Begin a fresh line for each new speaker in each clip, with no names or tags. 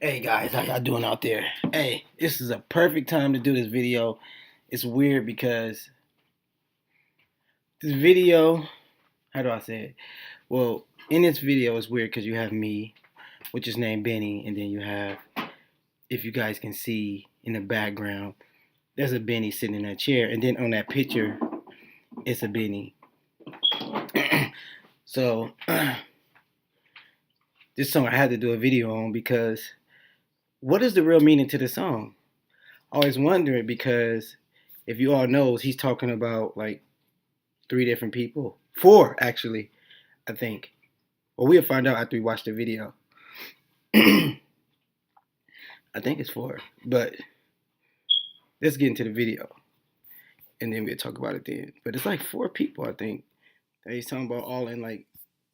Hey guys, how y'all doing out there? Hey, this is a perfect time to do this video. It's weird because this video, how do I say it? Well, in this video, it's weird because you have me, which is named Benny, and then you have, if you guys can see in the background, there's a Benny sitting in that chair, and then on that picture, it's a Benny. So, this song I had to do a video on because what is the real meaning to the song? I always wonder it because if you all knows, he's talking about like three different people. Four, actually, I think. Well, we'll find out after we watch the video. I think it's four. But let's get into the video. And then we'll talk about it then. But it's like four people, I think, that he's talking about all in like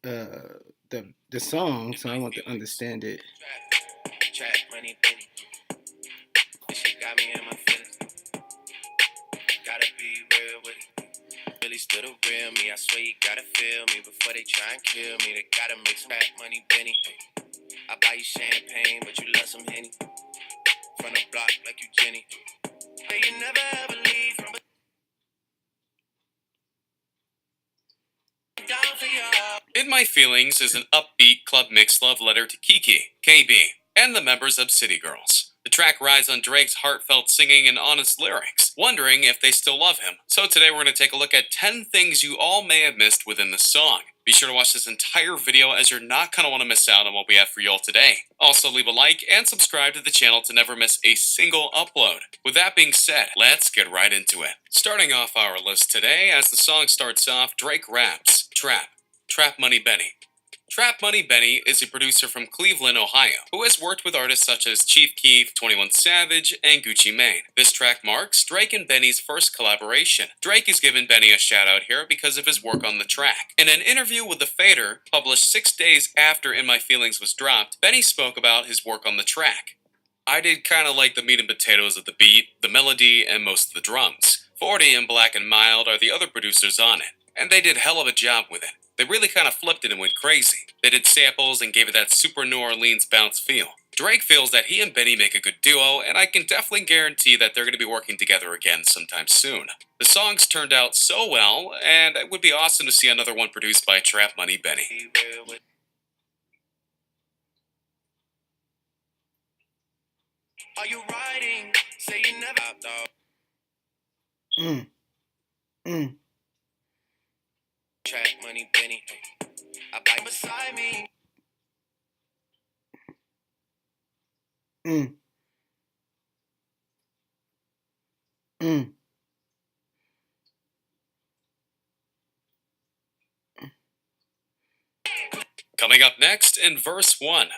the song. So I want to understand it. Trap money, Benny. This shit got me in my feelings. Gotta be real with it. Really still the real me. I swear you gotta feel me before they try and kill me. They gotta make some rap money, Benny. I buy you champagne, but you love some Henny. From the block like you Jenny. Hey, you never ever leave from down for your.
In My Feelings is an upbeat club mix love letter to Kiki, KB, and the members of City Girls. The track rides on Drake's heartfelt singing and honest lyrics, wondering if they still love him. So today we're going to take a look at 10 things you all may have missed within the song. Be sure to watch this entire video as you're not going to want to miss out on what we have for you all today. Also leave a like and subscribe to the channel to never miss a single upload. With that being said, let's get right into it. Starting off our list today, as the song starts off, Drake raps, Trap Money Benny. Trap Money Benny is a producer from Cleveland, Ohio, who has worked with artists such as Chief Keef, 21 Savage, and Gucci Mane. This track marks Drake and Benny's first collaboration. Drake has given Benny a shout out here because of his work on the track. In an interview with The Fader, published 6 days after In My Feelings was dropped, Benny spoke about his work on the track. I did kinda like the meat and potatoes of the beat, the melody, and most of the drums. 40 and Black and Mild are the other producers on it, and they did hell of a job with it. They really kind of flipped it and went crazy. They did samples and gave it that super New Orleans bounce feel. Drake feels that he and Benny make a good duo, and I can definitely guarantee that they're going to be working together again sometime soon. The songs turned out so well, and it would be awesome to see another one produced by Trap Money Benny.
Are you riding? Say you never. Mm. Mm. Track money, Benny. I bike beside me. Mm. Mm.
Coming up next, in verse 1,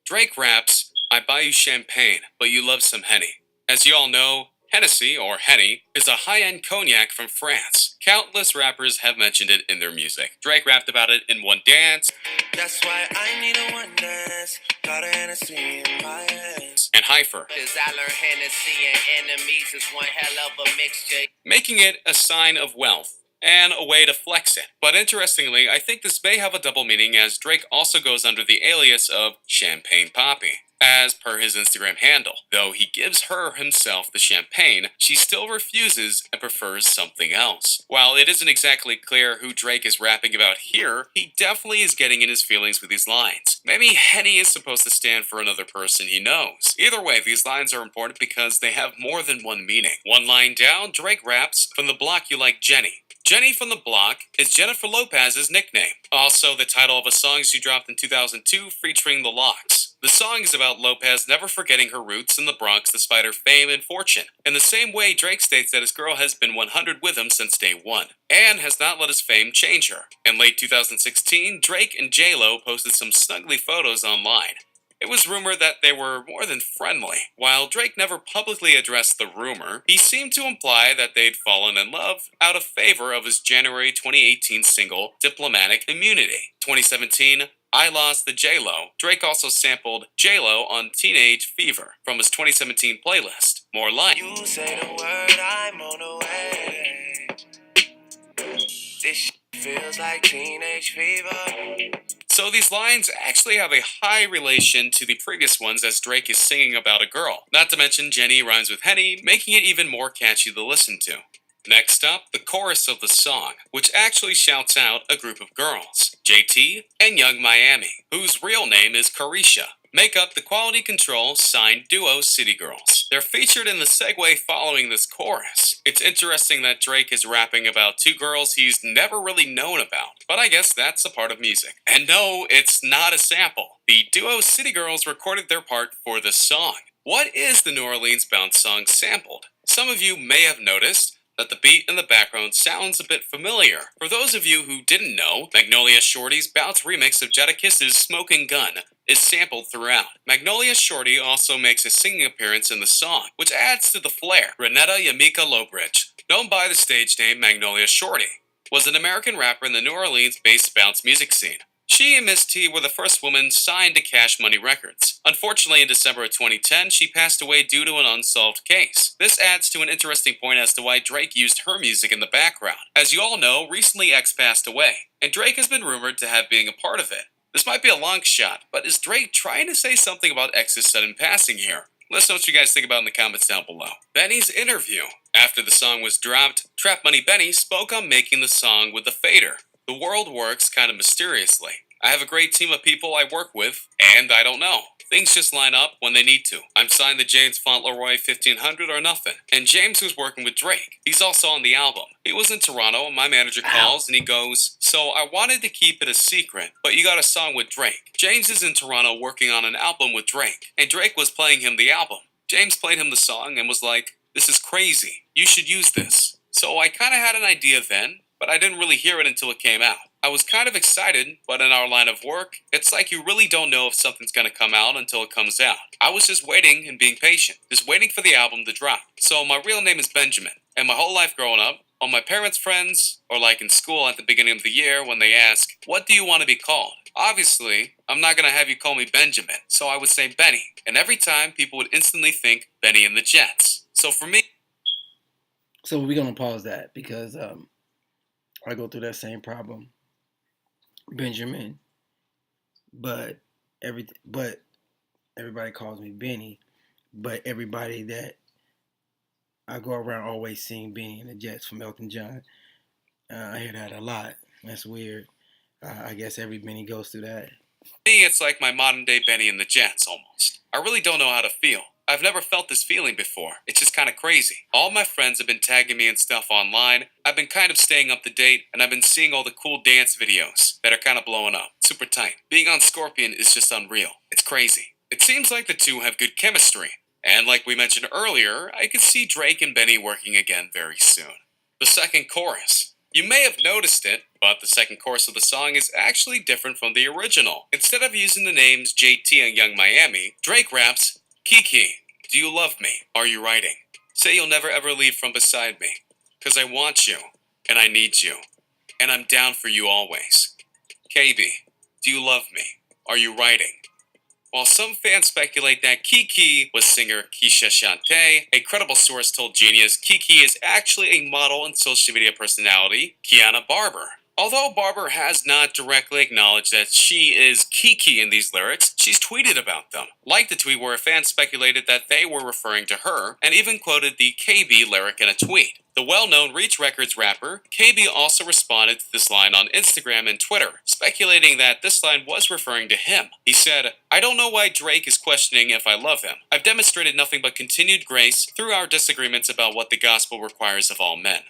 Drake raps, I buy you champagne, but you love some Henny. As you all know, Hennessy, or Henny, is a high-end cognac from France. Countless rappers have mentioned it in their music. Drake rapped about it in One Dance.
That's why I need a one dance. Got a Hennessy in my hands.
And Hypher.
Cause I learned Hennessy and enemies is one hell of a mixture.
Making it a sign of wealth and a way to flex it. But interestingly, I think this may have a double meaning as Drake also goes under the alias of Champagne Poppy, as per his Instagram handle. Though he gives her himself the champagne, she still refuses and prefers something else. While it isn't exactly clear who Drake is rapping about here, he definitely is getting in his feelings with these lines. Maybe Henny is supposed to stand for another person he knows. Either way, these lines are important because they have more than one meaning. One line down, Drake raps, from the block you like Jenny. Jenny from the Block is Jennifer Lopez's nickname. Also, the title of a song she dropped in 2002 featuring The Lox. The song is about Lopez never forgetting her roots in the Bronx despite her fame and fortune. In the same way, Drake states that his girl has been 100 with him since day one, and has not let his fame change her. In late 2016, Drake and J-Lo posted some snuggly photos online. It was rumored that they were more than friendly. While Drake never publicly addressed the rumor, he seemed to imply that they'd fallen in love out of favor of his January 2018 single, Diplomatic Immunity. 2017, I Lost the J-Lo. Drake also sampled J-Lo on Teenage Fever from his 2017 playlist. More lines.
You say the word, I'm on the way. This feels like teenage fever.
So these lines actually have a high relation to the previous ones as Drake is singing about a girl. Not to mention Jenny rhymes with Henny, making it even more catchy to listen to. Next up, the chorus of the song, which actually shouts out a group of girls, JT and Young Miami, whose real name is Carisha, make up the quality control signed duo City Girls. They're featured in the segue following this chorus. It's interesting that Drake is rapping about two girls he's never really known about, but I guess that's a part of music. And no, it's not a sample. The duo City Girls recorded their part for this song. What is the New Orleans bounce song sampled? Some of you may have noticed that the beat in the background sounds a bit familiar. For those of you who didn't know, Magnolia Shorty's bounce remix of Jadakiss' Smoking Gun is sampled throughout. Magnolia Shorty also makes a singing appearance in the song, which adds to the flair. Renetta Yamika Lowbridge, known by the stage name Magnolia Shorty, was an American rapper in the New Orleans-based bounce music scene. She and Miss T were the first women signed to Cash Money Records. Unfortunately, in December of 2010, she passed away due to an unsolved case. This adds to an interesting point as to why Drake used her music in the background. As you all know, recently X passed away, and Drake has been rumored to have being a part of it. This might be a long shot, but is Drake trying to say something about X's sudden passing here? Let us know what you guys think about in the comments down below. Benny's interview. After the song was dropped, Trap Money Benny spoke on making the song with the fader. The world works kind of mysteriously. I have a great team of people I work with, and I don't know. Things just line up when they need to. I'm signed to James Fauntleroy 1500 or nothing. And James was working with Drake. He's also on the album. He was in Toronto, and my manager calls and he goes, "So I wanted to keep it a secret, but you got a song with Drake." James is in Toronto working on an album with Drake, and Drake was playing him the album. James played him the song and was like, "This is crazy. You should use this." So I kind of had an idea then, but I didn't really hear it until it came out. I was kind of excited, but in our line of work, it's like you really don't know if something's going to come out until it comes out. I was just waiting and being patient, just waiting for the album to drop. So my real name is Benjamin, and my whole life growing up, all my parents' friends, or like in school at the beginning of the year when they ask, "What do you want to be called?" Obviously, I'm not going to have you call me Benjamin, so I would say Benny. And every time, people would instantly think Benny and the Jets. So for me...
So we're gonna pause that because I go through that same problem, Benjamin. But everybody calls me Benny. But everybody that I go around always seeing Benny and the Jets from Elton John. I hear that a lot. That's weird. I guess every Benny goes through that.
me, it's like my modern day Benny and the Jets, almost. I really don't know how to feel. I've never felt this feeling before. It's just kind of crazy. All my friends have been tagging me and stuff online. I've been kind of staying up to date, and I've been seeing all the cool dance videos that are kind of blowing up. Super tight. Being on Scorpion is just unreal. It's crazy. It seems like the two have good chemistry. And like we mentioned earlier, I could see Drake and Benny working again very soon. The second chorus. You may have noticed it, but the second chorus of the song is actually different from the original. Instead of using the names JT and Young Miami, Drake raps, "Kiki, do you love me? Are you writing? Say you'll never ever leave from beside me. 'Cause I want you, and I need you, and I'm down for you always. KB, do you love me? Are you writing?" While some fans speculate that Kiki was singer Keisha Chante, a credible source told Genius Kiki is actually a model and social media personality, Kiana Barber. Although Barber has not directly acknowledged that she is Kiki in these lyrics, she's tweeted about them. Like the tweet where a fan speculated that they were referring to her, and even quoted the KB lyric in a tweet. The well-known Reach Records rapper, KB also responded to this line on Instagram and Twitter, speculating that this line was referring to him. He said, "I don't know why Drake is questioning if I love him. I've demonstrated nothing but continued grace through our disagreements about what the gospel requires of all men."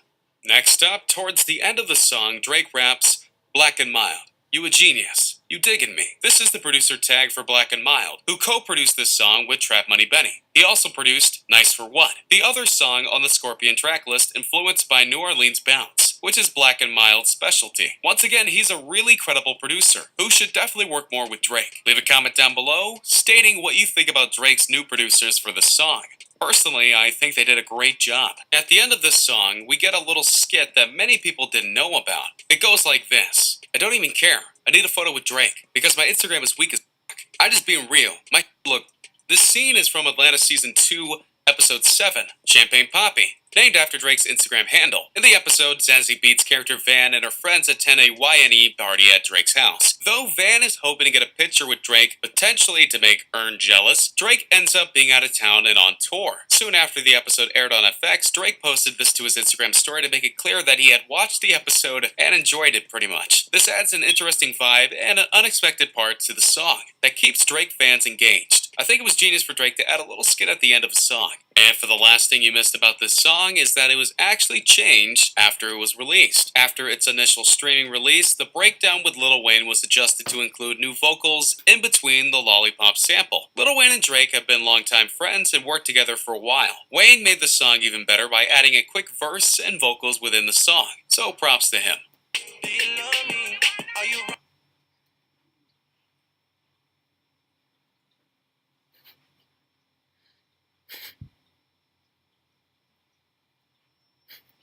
Next up, towards the end of the song, Drake raps, "Black and Mild, you a genius. You diggin' me." This is the producer tag for Black and Mild, who co-produced this song with Trap Money Benny. He also produced Nice for What, the other song on the Scorpion track list influenced by New Orleans bounce, which is Black and Mild's specialty. Once again, he's a really credible producer, who should definitely work more with Drake. Leave a comment down below, stating what you think about Drake's new producers for the song. Personally, I think they did a great job. At the end of this song, we get a little skit that many people didn't know about. It goes like this. "I don't even care. I need a photo with Drake, because my Instagram is weak as f***. I just being real. My look." This scene is from Atlanta Season 2, Episode 7, Champagne Poppy, named after Drake's Instagram handle. In the episode, Zazie Beetz' character Van and her friends attend a YNE party at Drake's house. Though Van is hoping to get a picture with Drake, potentially to make Earn jealous, Drake ends up being out of town and on tour. Soon after the episode aired on FX, Drake posted this to his Instagram story to make it clear that he had watched the episode and enjoyed it pretty much. This adds an interesting vibe and an unexpected part to the song that keeps Drake fans engaged. I think it was genius for Drake to add a little skit at the end of a song. And for the last thing you missed about this song is that it was actually changed after it was released. After its initial streaming release, the breakdown with Lil Wayne was adjusted to include new vocals in between the Lollipop sample. Lil Wayne and Drake have been longtime friends and worked together for a while. Wayne made the song even better by adding a quick verse and vocals within the song, so props to him.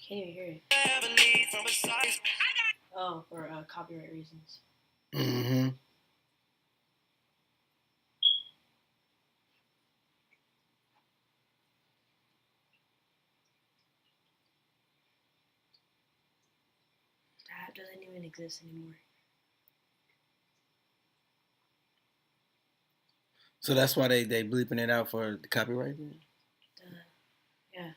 Can't even hear it. Oh, for copyright reasons.
Mm-hmm.
That doesn't even exist anymore.
So that's why they bleeping it out for the copyright.
Yeah.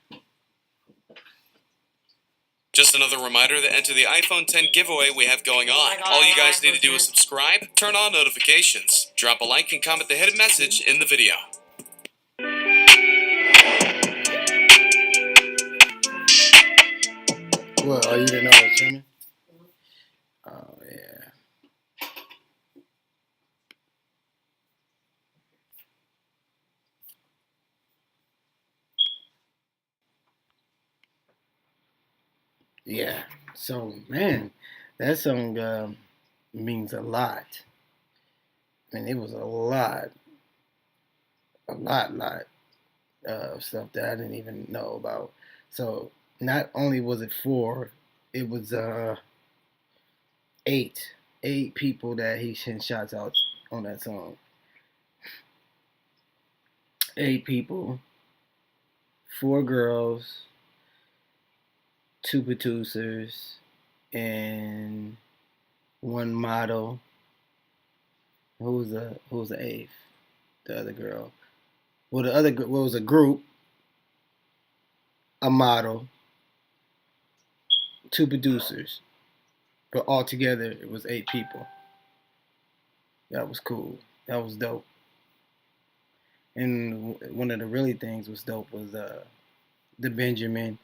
Just another reminder to enter the iPhone 10 giveaway we have going on. All you guys need to do is subscribe, turn on notifications, drop a like, and comment the hidden message in the video.
What? Oh, you didn't know it was coming? Oh, yeah. Yeah. So, man, that song means a lot. I mean, it was a lot of stuff that I didn't even know about. So, not only was it 4, it was eight people that he sent shots out on that song. 8 people, 4 girls, 2 producers, and 1 model. Who was the 8th? The other girl. Well, the other was a group, a model, 2 producers, but altogether it was 8 people. That was cool. That was dope. And one of the really things was dope was the Benjamin,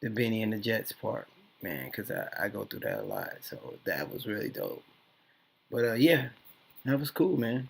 the Benny and the Jets part, man, because I go through that a lot. So that was really dope. But yeah, that was cool, man.